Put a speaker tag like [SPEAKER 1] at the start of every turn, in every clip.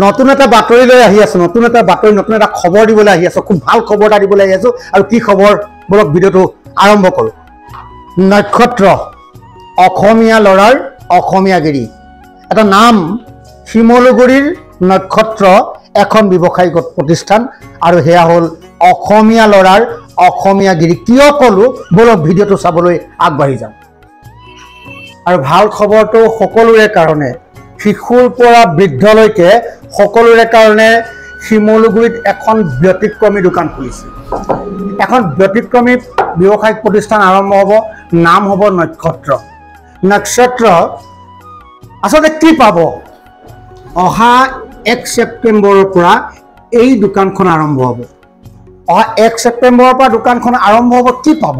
[SPEAKER 1] নতুন এটা বাতৰি লৈ আহি আছো নতুন এটা বাতৰি নতুন এটা খবৰ দিবলৈ আহি আছো খুব ভাল খবৰ এটা দিবলৈ আহি আছো আৰু কি খবৰ বলক ভিডিঅ'টো আৰম্ভ কৰো নক্ষত্ৰ অসমীয়া লৰাৰ অসমীয়াগিৰি এটা নাম শিমলুগুৰিৰ নক্ষত্ৰ এখন ব্যৱসায়িক প্ৰতিষ্ঠান আৰু হেয়া হল অসমীয়া লৰাৰ অসমীয়াগিৰি কিয় কলো বলক ভিডিঅ'টো চাবলৈ আগবাঢ়ি যাম আৰু ভাল খবৰটো সকলোৰে কাৰণে শিশুৰ পৰা বৃদ্ধলৈকে সকলোৰে কাৰণে শিমলুগুৰিত এখন ব্যতিক্ৰমী দোকান খুলিছে এখন ব্যতিক্ৰমী ব্যৱসায়িক প্ৰতিষ্ঠান আৰম্ভ হ'ব নাম হ'ব নক্ষত্ৰ আসলে কি পাব অহা 1 ছেপ্টেম্বৰৰ পৰা এই দোকানখন আৰম্ভ হ'ব অহা 1 ছেপ্টেম্বৰৰ পৰা দোকানখন আৰম্ভ হ'ব কি পাব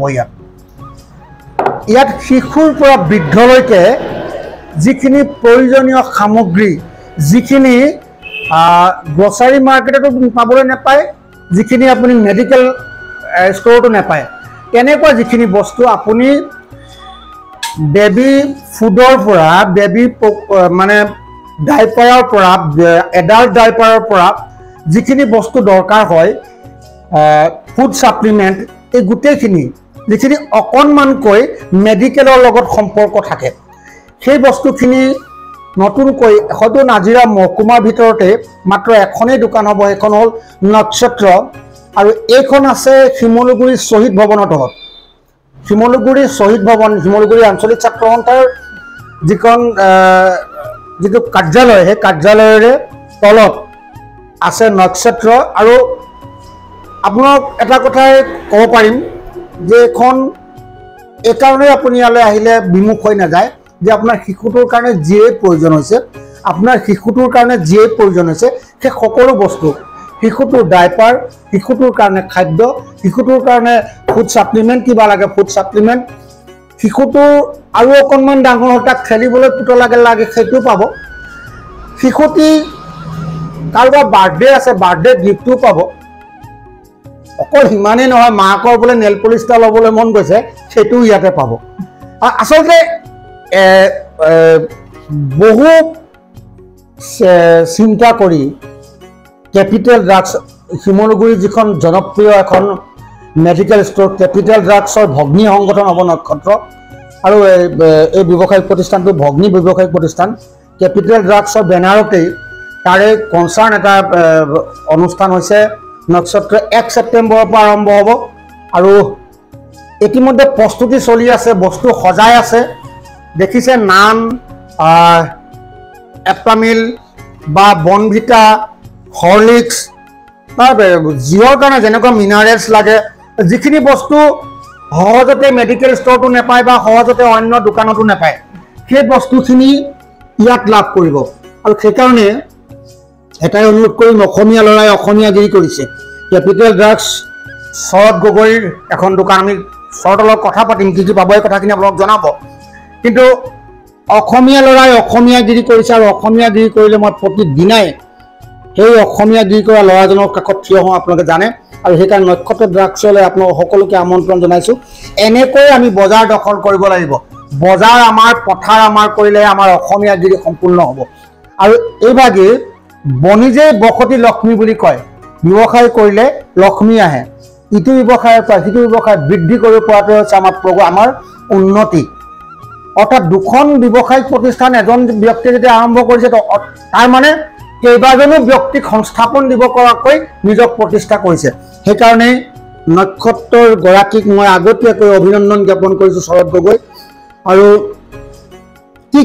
[SPEAKER 1] ইয়াত শিশুৰ পৰা বৃদ্ধলৈকে যিখিনি প্ৰয়োজনীয় সামগ্ৰী যিখিনি গ্ৰসাৰী মাৰ্কেটতো পাবলৈ নাপায় যিখিনি আপুনি মেডিকেল ষ্টৰতো নাপায় তেনেকুৱা যিখিনি বস্তু আপুনি বেবি ফুডৰ পৰা বেবি মানে ডাইপাৰৰ পৰা এডাল্ট ডাইপাৰৰ পৰা যিখিনি বস্তু দৰকাৰ হয় ফুড সাপ্লিমেন্ট এই গোটেইখিনি যিখিনি অকণমানকৈ মেডিকেলৰ লগত সম্পৰ্ক থাকে সেই বস্তুখিনি নতুনকৈ হয়তো নাজিৰা মহকুমাৰ ভিতৰতে মাত্ৰ এখনেই দোকান হ'ব এখন হ'ল নক্ষত্ৰ আৰু এইখন আছে শিমলুগুৰি শহীদ ভৱনৰ তলত শিমলুগুৰি শহীদ ভৱন শিমলুগুৰি আঞ্চলিক ছাত্ৰ সন্থাৰ যিখন যিটো কাৰ্যালয় সেই কাৰ্যালয়ৰে তলত আছে নক্ষত্ৰ আৰু আপোনাক এটা কথাই ক'ব পাৰিম যে এখন এই কাৰণে আপুনি ইয়ালৈ আহিলে বিমুখ হৈ নাযায় যে আপোনাৰ শিশুটোৰ কাৰণে যিয়ে প্ৰয়োজন হৈছে আপোনাৰ শিশুটোৰ কাৰণে যিয়ে প্ৰয়োজন হৈছে সেই সকলো বস্তু শিশুটোৰ ডাইপাৰ শিশুটোৰ কাৰণে খাদ্য শিশুটোৰ কাৰণে ফুড সাপ্লিমেন্ট কিবা লাগে ফুড সাপ্লিমেন্ট শিশুটোৰ আৰু অকণমান ডাঙৰ হতাক খেলিবলৈ পুতলা লাগে সেইটো পাব শিশুটি কাৰোবাৰ বাৰ্থডে আছে বাৰ্থডে গিফ্টটো পাব অকল সিমানেই নহয় মাকৰ বোলে নেল পলিষ্টাৰ ল'বলৈ মন গৈছে সেইটো ইয়াতে পাব আচলতে বহু চিন্তা কৰি কেপিটেল ড্ৰাগছ শিমলুগুৰি যিখন জনপ্ৰিয় এখন মেডিকেল ষ্ট'ৰ কেপিটেল ড্ৰাগছৰ ভগ্নী সংগঠন হ'ব নক্ষত্ৰ আৰু এই ব্যৱসায়িক প্ৰতিষ্ঠানটো ভগ্নী ব্যৱসায়িক প্ৰতিষ্ঠান কেপিটেল ড্ৰাগছৰ বেনাৰতেই তাৰে কনচাৰ্ণ এটা অনুষ্ঠান হৈছে নক্ষত্ৰ 1 ছেপ্টেম্বৰৰ পৰা আৰম্ভ হ'ব আৰু ইতিমধ্যে প্ৰস্তুতি চলি আছে বস্তু সজাই আছে দেখিছে নান এপ্টামিল বা বনভিটা হৰলিক্স জিঅ'ৰ কাৰণে যেনেকুৱা মিনাৰেলছ লাগে যিখিনি বস্তু সহজতে মেডিকেল ষ্টৰটো নাপায় বা সহজতে অন্য দোকানতো নাপায় সেই বস্তুখিনি ইয়াত লাভ কৰিব আৰু সেইকাৰণে এটাই অনুৰোধ কৰিম অসমীয়া লৰাই অসমীয়াগিৰি কৰিছে কেপিটেল ড্ৰাগছ শৰৎ গগৈৰ এখন দোকান আমি শৰতৰ লগত কথা পাতিম কি পাব এই কথাখিনি আপোনালোক জনাব কিন্তু অসমীয়া লৰাই অসমীয়াগিৰি কৰিছে আৰু অসমীয়াগিৰি কৰিলে মই প্ৰতিদিনাই সেই অসমীয়াগিৰি কৰা ল'ৰাজনৰ কাষত থিয় হওঁ আপোনালোকে জানে আৰু সেইকাৰণে নক্ষত্ৰ ড্ৰাগছলৈ আপোনালোক সকলোকে আমন্ত্ৰণ জনাইছোঁ এনেকৈ আমি বজাৰ দখল কৰিব লাগিব বজাৰ আমাৰ পথাৰ আমাৰ কৰিলে আমাৰ অসমীয়াগিৰি সম্পূৰ্ণ হ'ব আৰু এইভাগে বনিজে বসতি লক্ষ্মী বুলি কয় ব্যৱসায় কৰিলে লক্ষ্মী আহে ইটো ব্যৱসায়ৰ পৰা সিটো ব্যৱসায় বৃদ্ধি কৰিব পৰাটো হৈছে আমাৰ উন্নতি অৰ্থাৎ দুখন ব্যৱসায়িক প্ৰতিষ্ঠান এজন ব্যক্তিয়ে যদি আৰম্ভ কৰিছে তাৰ মানে কেইবাজনো ব্যক্তিক সংস্থাপন দিব পৰাকৈ নিজক প্ৰতিষ্ঠা কৰিছে সেইকাৰণে নক্ষত্ৰৰ গৰাকীক মই আগতীয়াকৈ অভিনন্দন জ্ঞাপন কৰিছোঁ শৰৎ গগৈ আৰু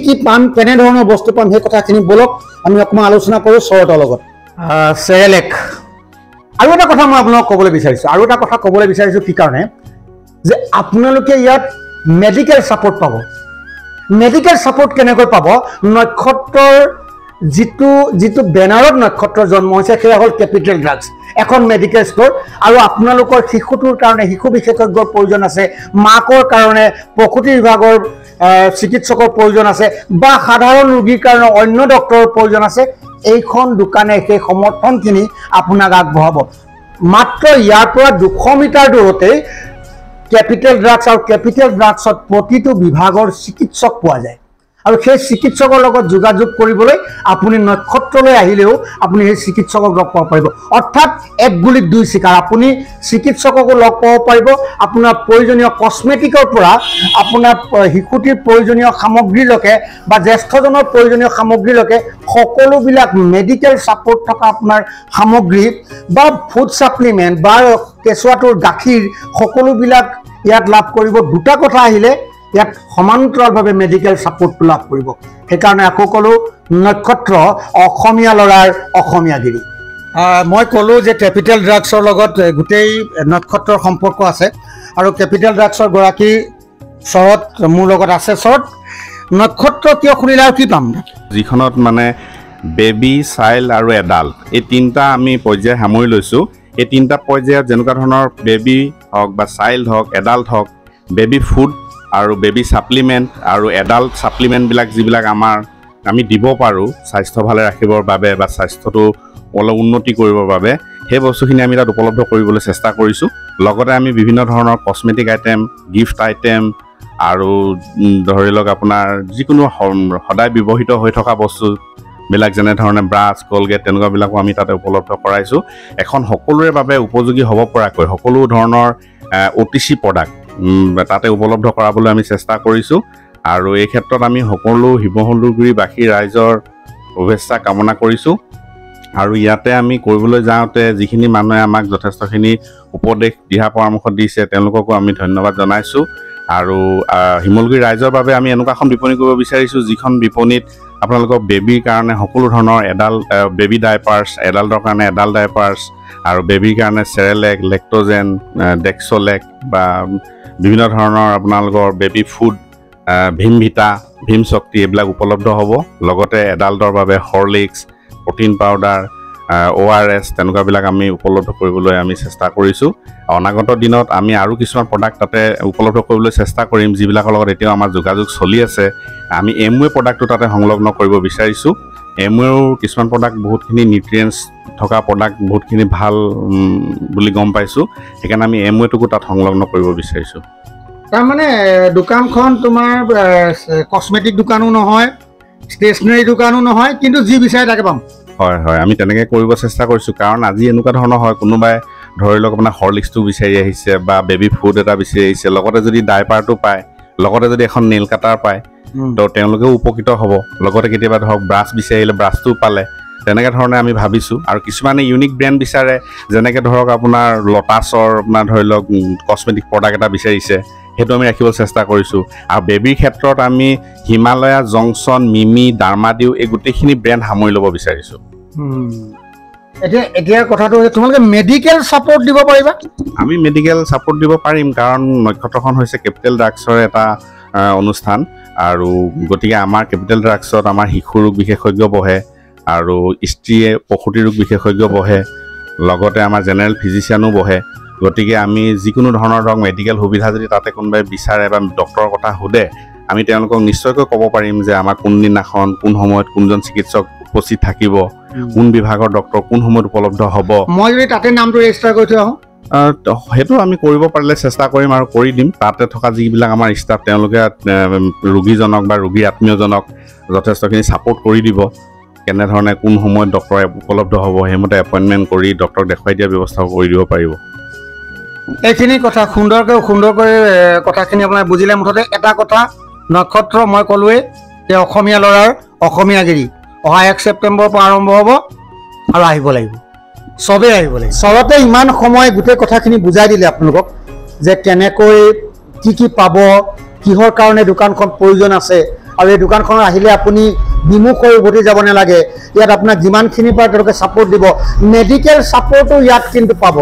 [SPEAKER 1] কি পাম কেনেধৰণৰ বস্তু পাম সেই কথাখিনি বলক আমি অকণমান আলোচনা কৰোঁ শৰতৰ লগত চেৰেলেক আৰু এটা কথা মই আপোনালোকক ক'বলৈ বিচাৰিছোঁ কি কাৰণে যে আপোনালোকে ইয়াত মেডিকেল ছাপোৰ্ট পাব মেডিকেল ছাপোৰ্ট কেনেকৈ পাব নক্ষত্ৰৰ যিটো বেনাৰত নক্ষত্ৰৰ জন্ম হৈছে সেয়া হ'ল কেপিটেল ড্ৰাগছ এখন মেডিকেল ষ্ট'ৰ আৰু আপোনালোকৰ শিশুটোৰ কাৰণে শিশু বিশেষজ্ঞৰ প্ৰয়োজন আছে মাকৰ কাৰণে প্ৰসূতি বিভাগৰ চিকিৎসকৰ প্ৰয়োজন আছে বা সাধাৰণ ৰোগীৰ কাৰণে অন্য ডক্টৰৰ প্ৰয়োজন আছে এইখন দোকানে সেই সমৰ্থনখিনি আপোনাক আগবঢ়াব মাত্ৰ ইয়াৰ পৰা 200 মিটাৰ দূৰতেই কেপিটেল ড্ৰাগছ আৰু কেপিটেল ড্ৰাগছত প্ৰতিটো বিভাগৰ চিকিৎসক পোৱা যায় আৰু সেই চিকিৎসকৰ লগত যোগাযোগ কৰিবলৈ আপুনি নক্ষত্ৰলৈ আহিলেও আপুনি সেই চিকিৎসকক লগ পাব পাৰিব। অৰ্থাৎ এক গুলিত দুই চিকাৰ, আপুনি চিকিৎসককো লগ পাব পাৰিব, আপোনাৰ প্ৰয়োজনীয় কচমেটিকৰ পৰা আপোনাৰ শিশুটিৰ প্ৰয়োজনীয় সামগ্ৰীলৈকে বা জ্যেষ্ঠজনৰ প্ৰয়োজনীয় সামগ্ৰীলৈকে সকলোবিলাক মেডিকেল ছাপোৰ্ট থকা আপোনাৰ সামগ্ৰী বা ফুড ছাপ্লিমেণ্ট বা কেঁচুৱাটোৰ গাখীৰ সকলোবিলাক ইয়াত লাভ কৰিব। দুটা কথা আহিলে ইয়াত সমান্তৰালভাৱে মেডিকেল ছাপোৰ্টটো লাভ কৰিব। সেইকাৰণে আকৌ ক'লোঁ নক্ষত্ৰ অসমীয়া ল'ৰাৰ অসমীয়াগিৰি। মই ক'লোঁ যে কেপিটেল ড্ৰাগছৰ লগত গোটেই নক্ষত্ৰৰ সম্পৰ্ক আছে আৰু কেপিটেল ড্ৰাগছৰ গৰাকী শৰৎ মোৰ লগত আছে। শৰৎ, নক্ষত্ৰ কিয় খুলিলে আৰু কি পাম?
[SPEAKER 2] যিখনত মানে বেবী, চাইল্ড আৰু এডাল্ট এই তিনিটা আমি পৰ্যায় সামৰি লৈছোঁ। এই তিনিটা পৰ্যায়ত যেনেকুৱা ধৰণৰ বেবী হওক বা চাইল্ড হওক, এডাল্ট হওক, বেবী ফুড আৰু বেবী ছাপ্লিমেণ্ট আৰু এডাল্ট ছাপ্লিমেণ্টবিলাক যিবিলাক আমি দিব পাৰোঁ স্বাস্থ্য ভালে ৰাখিবৰ বাবে বা স্বাস্থ্যটো অলপ উন্নতি কৰিবৰ বাবে, সেই বস্তুখিনি আমি তাত উপলব্ধ কৰিবলৈ চেষ্টা কৰিছোঁ। লগতে আমি বিভিন্ন ধৰণৰ কচমেটিক আইটেম, গিফ্ট আইটেম আৰু ধৰি লওক আপোনাৰ যিকোনো সদায় ব্যৱহৃত হৈ থকা বস্তুবিলাক যেনেধৰণে ব্ৰাছ, কলগেট তেনেকুৱাবিলাকো আমি তাতে উপলব্ধ কৰাইছোঁ। এখন সকলোৰে বাবে উপযোগী হ'ব পৰাকৈ সকলো ধৰণৰ OTC প্ৰডাক্ট তাতে উপলব্ধ কৰাবলৈ আমি চেষ্টা কৰিছোঁ। আৰু এই ক্ষেত্ৰত আমি সকলো শিৱসলগুৰিবাসী ৰাইজৰ শুভেচ্ছা কামনা কৰিছোঁ। আৰু ইয়াতে আমি কৰিবলৈ যাওঁতে যিখিনি মানুহে আমাক যথেষ্টখিনি উপদেশ দিহা পৰামৰ্শ দিছে তেওঁলোককো আমি ধন্যবাদ জনাইছোঁ। আৰু শিমলুগুৰি ৰাইজৰ বাবে আমি এনেকুৱা এখন বিপণী কৰিব বিচাৰিছোঁ যিখন বিপণীত আপোনালোকৰ বেবীৰ কাৰণে সকলো ধৰণৰ বেবী ডাইপাৰ্ছ, এডাল্টৰ কাৰণে এডাল্ট ডাইপাৰ্ছ আৰু বেবীৰ কাৰণে চেৰেলেক, লেক্ট'জেন, ডেক্সলেক বা বিভিন্ন ধৰণৰ আপোনালোকৰ বেবী ফুড, ভীমভিটা, ভীম শক্তি এইবিলাক উপলব্ধ হ'ব। লগতে এডাল্টৰ বাবে হৰলিক্স, প্ৰটিন পাউডাৰ, ORS তেনেকুৱাবিলাক আমি উপলব্ধ কৰিবলৈ আমি চেষ্টা কৰিছোঁ। অনাগত দিনত আমি আৰু কিছুমান প্ৰডাক্ট তাতে উপলব্ধ কৰিবলৈ চেষ্টা কৰিম যিবিলাকৰ লগত এতিয়াও আমাৰ যোগাযোগ চলি আছে। আমি Amway প্ৰডাক্টটো তাতে সংলগ্ন কৰিব বিচাৰিছোঁ। Amwayৰ কিছুমান প্ৰডাক্ট বহুতখিনি নিউট্ৰিয়েণ্টছ থকা প্ৰডাক্ট বহুতখিনি ভাল বুলি গম পাইছোঁ। সেইকাৰণে আমি Amwayটোকো তাত সংলগ্ন কৰিব বিচাৰিছোঁ।
[SPEAKER 1] তাৰমানে দোকানখন তোমাৰ কচমেটিক দোকানো নহয়, ষ্টেচনাৰী দোকানো নহয়, কিন্তু যি বিচাৰে তাকে পাম।
[SPEAKER 2] হয় হয়, আমি তেনেকৈ কৰিব চেষ্টা কৰিছোঁ। কাৰণ আজি এনেকুৱা ধৰণৰ হয়, কোনোবাই ধৰি লওক আপোনাৰ হৰলিক্সটো বিচাৰি আহিছে বা বেবী ফুড এটা বিচাৰি আহিছে, লগতে যদি ডাইপাৰটো পায়, লগতে যদি এখন নেইল কাটাৰ পায় তো তেওঁলোকেও উপকৃত হ'ব। লগতে কেতিয়াবা ধৰক ব্ৰাছ বিচাৰি আহিলে ব্ৰাছটো পালে, তেনেকৈ ধৰণে আমি ভাবিছোঁ। আৰু কিছুমানে ইউনিক ব্ৰেণ্ড বিচাৰে, যেনেকৈ ধৰক আপোনাৰ লটাছৰ আপোনাৰ ধৰি লওক কচমেটিক প্ৰডাক্ট এটা বিচাৰিছে, সেইটো আমি ৰাখিবলৈ চেষ্টা কৰিছোঁ। আৰু বেবীৰ ক্ষেত্ৰত আমি হিমালয়া, জংচন, মিমি, ডাৰ্মাডিউ এই গোটেইখিনি ব্ৰেণ্ড সামৰি ল'ব বিচাৰিছোঁ।
[SPEAKER 1] এতিয়া কথাটো হৈছে তোমালোকে মেডিকেল ছাপোৰ্ট দিব পাৰিবা?
[SPEAKER 2] আমি মেডিকেল ছাপোৰ্ট দিব পাৰিম, কাৰণ নক্ষত্ৰখন হৈছে কেপিটেল ড্ৰাগছৰ এটা অনুষ্ঠান। আৰু গতিকে আমাৰ কেপিটেল ড্ৰাগছত আমাৰ শিশু ৰোগ বিশেষজ্ঞ বহে আৰু স্ত্ৰীয়ে প্ৰসূতি ৰোগ বিশেষজ্ঞ বহে, লগতে আমাৰ জেনেৰেল ফিজিচিয়ানো বহে। গতিকে আমি যিকোনো ধৰণৰ ধৰক মেডিকেল সুবিধা যদি তাতে কোনোবাই বিচাৰে বা ডক্টৰৰ কথা সোধে, আমি তেওঁলোকক নিশ্চয়কৈ ক'ব পাৰিম যে আমাৰ কোনদিনাখন, কোন সময়ত কোনজন চিকিৎসক উপস্থিত থাকিব, কোন বিভাগৰ ডক্টৰ কোন সময়ত উপলব্ধ হ'ব।
[SPEAKER 1] মই যদি তাতে নামটো ৰেজিষ্টাৰ কৰি থৈ আহোঁ,
[SPEAKER 2] সেইটো আমি কৰিব পাৰিলে চেষ্টা কৰিম আৰু কৰি দিম। তাতে থকা যিবিলাক আমাৰ ষ্টাফ তেওঁলোকে ৰোগীজনক বা ৰোগীৰ আত্মীয়জনক যথেষ্টখিনি ছাপোৰ্ট কৰি দিব। কেনেধৰণে কোন সময়ত ডক্টৰ উপলব্ধ হ'ব সেইমতে এপইণ্টমেণ্ট কৰি ডক্টৰক দেখুৱাই দিয়াৰ ব্যৱস্থাও কৰি দিব পাৰিব।
[SPEAKER 1] এইখিনি কথা সুন্দৰকৈ কথাখিনি আপোনাৰ বুজিলে। মুঠতে এটা কথা, নক্ষত্ৰ মই ক'লোৱেই যে অসমীয়া ল'ৰাৰ অসমীয়াগিৰি অহা 1 ছেপ্টেম্বৰৰ পৰা আৰম্ভ হ'ব আৰু আহিব লাগিব, চবেই আহিব লাগিব। চৰতে ইমান সময় গোটেই কথাখিনি বুজাই দিলে আপোনালোকক যে কেনেকৈ কি পাব, কিহৰ কাৰণে দোকানখন প্ৰয়োজন আছে, আৰু এই দোকানখনত আহিলে আপুনি বিমুখ হৈ উভতি যাব নালাগে। ইয়াত আপোনাক যিমানখিনি পাৰে তেওঁলোকে ছাপোৰ্ট দিব। মেডিকেল ছাপোৰ্টো ইয়াত কিন্তু পাব।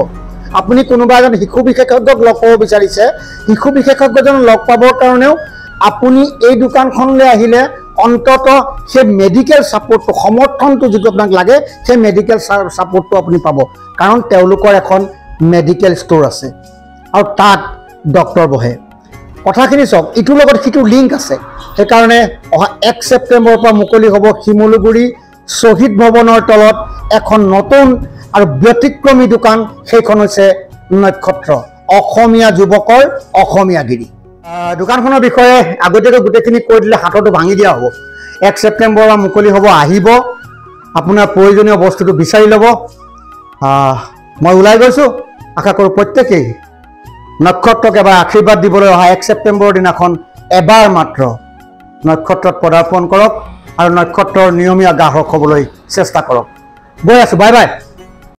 [SPEAKER 1] আপুনি কোনোবা এজন শিশু বিশেষজ্ঞক লগ পাব বিচাৰিছে, শিশু বিশেষজ্ঞজন লগ পাবৰ কাৰণেও আপুনি এই দোকানখনলৈ আহিলে অন্ততঃ সেই মেডিকেল ছাপোৰ্টটো, সমৰ্থনটো যিটো আপোনাক লাগে, সেই মেডিকেল ছাপোৰ্টটো আপুনি পাব। কাৰণ তেওঁলোকৰ এখন মেডিকেল ষ্ট'ৰ আছে আৰু তাত ডক্টৰ বহে। কথাখিনি চাওক, ইটোৰ লগত সিটোৰ লিংক আছে। সেইকাৰণে অহা 1 ছেপ্টেম্বৰৰ পৰা মুকলি হ'ব শিমলুগুৰি শ্বহীদ ভৱনৰ তলত এখন নতুন আৰু ব্যতিক্ৰমী দোকান। সেইখন হৈছে নক্ষত্ৰ, অসমীয়া যুৱকৰ অসমীয়াগিৰি। দোকানখনৰ বিষয়ে আগতীয়াকৈ গোটেইখিনি কৈ দিলে হাততো ভাঙি দিয়া হ'ব 1 ছেপ্টেম্বৰৰ পৰা মুকলি হ'ব আহিব আপোনাৰ প্ৰয়োজনীয় বস্তুটো বিচাৰি ল'ব মই ওলাই গৈছোঁ আশা কৰোঁ প্ৰত্যেকেই নক্ষত্ৰক এবাৰ আশীৰ্বাদ দিবলৈ অহা 1 ছেপ্টেম্বৰৰ দিনাখন এবাৰ মাত্ৰ নক্ষত্ৰত পদাৰ্পণ কৰক আৰু নক্ষত্ৰৰ নিয়মীয়া গ্ৰাহক হ'বলৈ চেষ্টা কৰক গৈ আছোঁ বাই বাই